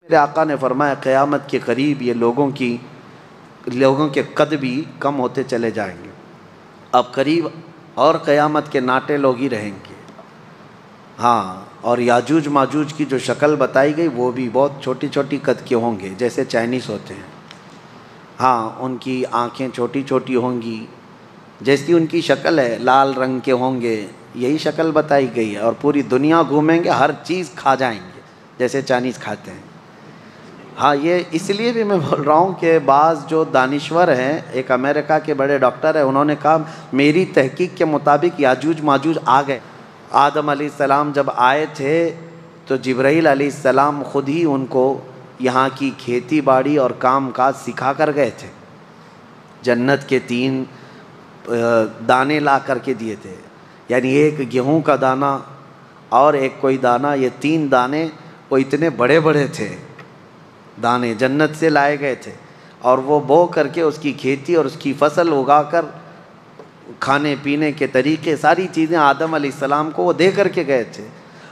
میرے آقا نے فرمایا قیامت کے قریب یہ لوگوں کے قد بھی کم ہوتے چلے جائیں گے. اب قریب اور قیامت کے ناٹے لوگ ہی رہیں گے. ہاں، اور یاجوج ماجوج کی جو شکل بتائی گئی وہ بھی بہت چھوٹی چھوٹی قد کے ہوں گے، جیسے چائنیز ہوتے ہیں. ہاں، ان کی آنکھیں چھوٹی چھوٹی ہوں گی، جیسی ان کی شکل ہے، لال رنگ کے ہوں گے، یہی شکل بتائی گئی ہے. اور پوری دنیا گھومیں گے، ہر چیز کھا جائیں گے جیسے چائنیز کھاتے ہیں. ہاں، یہ اس لیے بھی میں بول رہا ہوں کہ بعض جو دانشور ہیں، ایک امریکہ کے بڑے ڈاکٹر ہیں، انہوں نے کہا میری تحقیق کے مطابق یاجوج ماجوج آ گئے. آدم علیہ السلام جب آئے تھے تو جبرائیل علیہ السلام خود ہی ان کو یہاں کی کھیتی باڑی اور کام کاج سکھا کر گئے تھے. جنت کے 3 دانے لا کر کے دیے تھے، یعنی ایک گیہوں کا دانہ اور ایک کوئی دانہ، یہ 3 دانے وہ اتنے بڑے بڑے تھے، دانے جنت سے لائے گئے تھے، اور وہ بو کر کے اس کی کھیتی اور اس کی فصل اگا کر کھانے پینے کے طریقے ساری چیزیں آدم علیہ السلام کو وہ دے کر کے گئے تھے.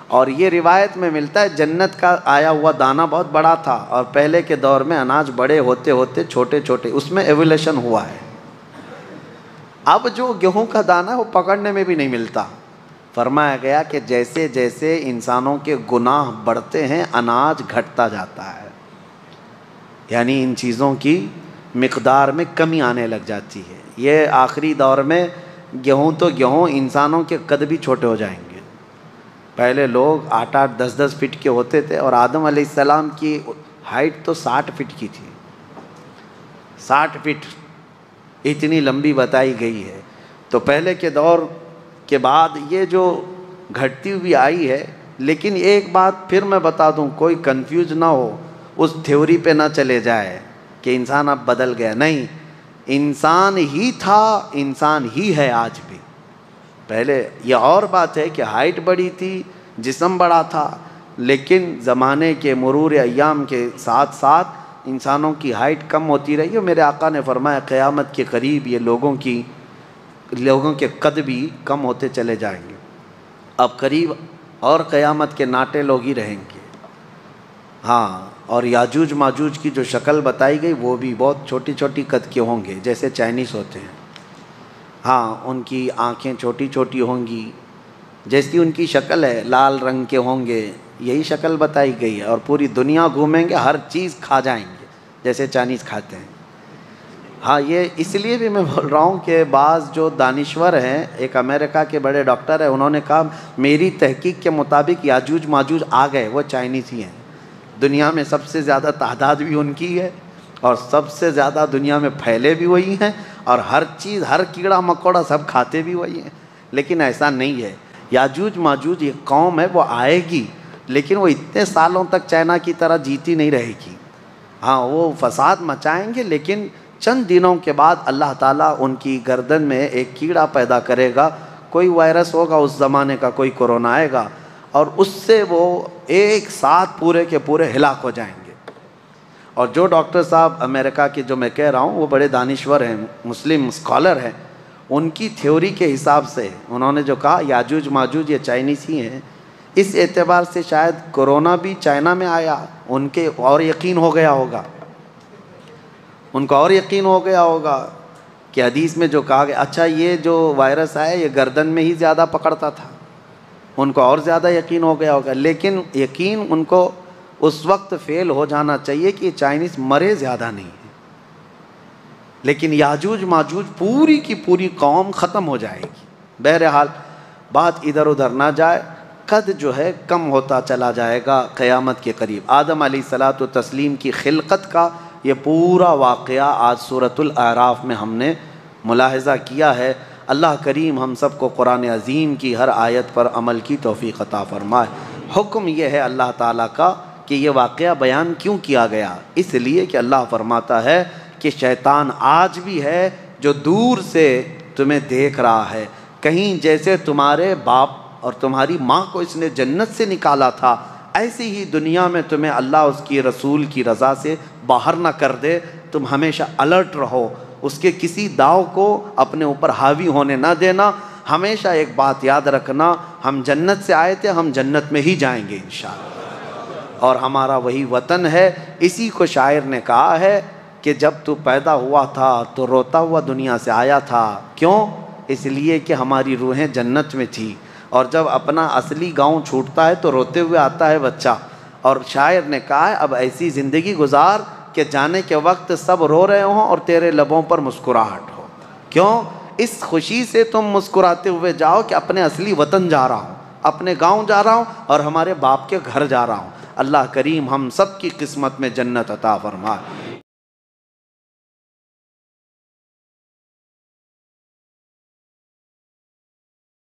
اور یہ روایت میں ملتا ہے جنت کا آیا ہوا دانہ بہت بڑا تھا، اور پہلے کے دور میں اناج بڑے ہوتے ہوتے چھوٹے چھوٹے، اس میں ایولیوشن ہوا ہے. اب جو گیہوں کا دانہ وہ پکڑنے میں بھی نہیں ملتا. فرمایا گیا کہ جیسے جیسے انسانوں کے گناہ بڑھتے ہیں اناج گھٹتا جاتا ہے، یعنی ان چیزوں کی مقدار میں کمی آنے لگ جاتی ہے. یہ آخری دور میں گیہوں تو گیہوں، انسانوں کے قد بھی چھوٹے ہو جائیں گے. پہلے لوگ 8-8 10-10 فٹ کے ہوتے تھے، اور آدم علیہ السلام کی ہائٹ تو 60 فٹ کی تھی. 60 فٹ اتنی لمبی بتائی گئی ہے. تو پہلے کے دور کے بعد یہ جو گھٹتی ہوئی آئی ہے. لیکن ایک بات پھر میں بتا دوں، کوئی کنفیوز نہ ہو، اس تھیوری پہ نہ چلے جائے کہ انسان اب بدل گیا. نہیں، انسان ہی تھا، انسان ہی ہے آج بھی. پہلے یہ اور بات ہے کہ ہائٹ بڑی تھی، جسم بڑا تھا، لیکن زمانے کے مرور ایام کے ساتھ ساتھ انسانوں کی ہائٹ کم ہوتی رہی. اور میرے آقا نے فرمایا قیامت کے قریب یہ لوگوں کے قد بھی کم ہوتے چلے جائیں گے. اب قریب اور قیامت کے ناٹے لوگ ہی رہیں گے. ہاں، اور یاجوج ماجوج کی جو شکل بتائی گئی وہ بھی بہت چھوٹی چھوٹی قد کے ہوں گے، جیسے چائنیز ہوتے ہیں. ہاں، ان کی آنکھیں چھوٹی چھوٹی ہوں گی، جیسی ان کی شکل ہے، لال رنگ کے ہوں گے، یہی شکل بتائی گئی ہے. اور پوری دنیا گھومیں گے، ہر چیز کھا جائیں گے جیسے چائنیز کھاتے ہیں. ہاں، یہ اس لیے بھی میں بول رہا ہوں کہ بعض جو دانشور ہیں، ایک امریکہ کے بڑے ڈاکٹر ہیں، انہوں نے کہا میری تحقیق کے مطابق یاجوج ماجوج آ گئے، وہ چائنیز ہی ہیں. دنیا میں سب سے زیادہ تعداد بھی ان کی ہے، اور سب سے زیادہ دنیا میں پھیلے بھی وہی ہیں، اور ہر چیز، ہر کیڑا مکوڑا سب کھاتے بھی وہی ہیں. لیکن ایسا نہیں ہے. یاجوج ماجوج ایک قوم ہے، وہ آئے گی، لیکن وہ اتنے سالوں تک چائنا کی طرح جیتی نہیں رہے گی. ہاں، وہ فساد مچائیں گے، لیکن چند دنوں کے بعد اللہ تعالیٰ ان کی گردن میں ایک کیڑا پیدا کرے گا. کوئی وائرس ہوگا اس زمانے کا، کوئی کورونا آئے گا، اور اس سے وہ ایک ساتھ پورے کے پورے ہلاک ہو جائیں گے. اور جو ڈاکٹر صاحب امریکہ کے جو میں کہہ رہا ہوں، وہ بڑے دانشور ہیں، مسلم اسکالر ہیں. ان کی تھیوری کے حساب سے انہوں نے جو کہا یاجوج ماجوج یہ چائنیز ہی ہیں، اس اعتبار سے شاید کورونا بھی چائنا میں آیا، ان کے اور یقین ہو گیا ہوگا، ان کو اور یقین ہو گیا ہوگا کہ حدیث میں جو کہا گیا، اچھا یہ جو وائرس آیا یہ گردن میں ہی زیادہ پکڑتا تھا، ان کو اور زیادہ یقین ہو گیا ہوگا. لیکن یقین ان کو اس وقت فیل ہو جانا چاہیے کہ چائنیز مرے زیادہ نہیں ہے. لیکن یاجوج ماجوج پوری کی پوری قوم ختم ہو جائے گی. بہرحال بات ادھر ادھر نہ جائے، قد جو ہے کم ہوتا چلا جائے گا قیامت کے قریب. آدم علیہ الصلاۃ والتسلیم کی خلقت کا یہ پورا واقعہ آج سورۃ الاعراف میں ہم نے ملاحظہ کیا ہے. اللہ کریم ہم سب کو قرآن عظیم کی ہر آیت پر عمل کی توفیق عطا فرمائے. حکم یہ ہے اللہ تعالیٰ کا کہ یہ واقعہ بیان کیوں کیا گیا؟ اس لیے کہ اللہ فرماتا ہے کہ شیطان آج بھی ہے جو دور سے تمہیں دیکھ رہا ہے. کہیں جیسے تمہارے باپ اور تمہاری ماں کو اس نے جنت سے نکالا تھا، ایسی ہی دنیا میں تمہیں اللہ اس کی رسول کی رضا سے باہر نہ کر دے. تم ہمیشہ الرٹ رہو، اس کے کسی داؤ کو اپنے اوپر حاوی ہونے نہ دینا. ہمیشہ ایک بات یاد رکھنا، ہم جنت سے آئے تھے، ہم جنت میں ہی جائیں گے انشاءاللہ. اور ہمارا وہی وطن ہے۔ اسی کو شاعر نے کہا ہے کہ جب تو پیدا ہوا تھا تو روتا ہوا دنیا سے آیا تھا، کیوں؟ اس لیے کہ ہماری روحیں جنت میں تھی، اور جب اپنا اصلی گاؤں چھوٹتا ہے تو روتے ہوئے آتا ہے بچہ۔ اور شاعر نے کہا ہے اب ایسی زندگی گزار کہ جانے کے وقت سب رو رہے ہوں اور تیرے لبوں پر مسکراہٹ ہو۔ کیوں؟ اس خوشی سے تم مسکراتے ہوئے جاؤ کہ اپنے اصلی وطن جا رہا ہوں، اپنے گاؤں جا رہا ہوں اور ہمارے باپ کے گھر جا رہا ہوں۔ اللہ کریم ہم سب کی قسمت میں جنت عطا فرمائے۔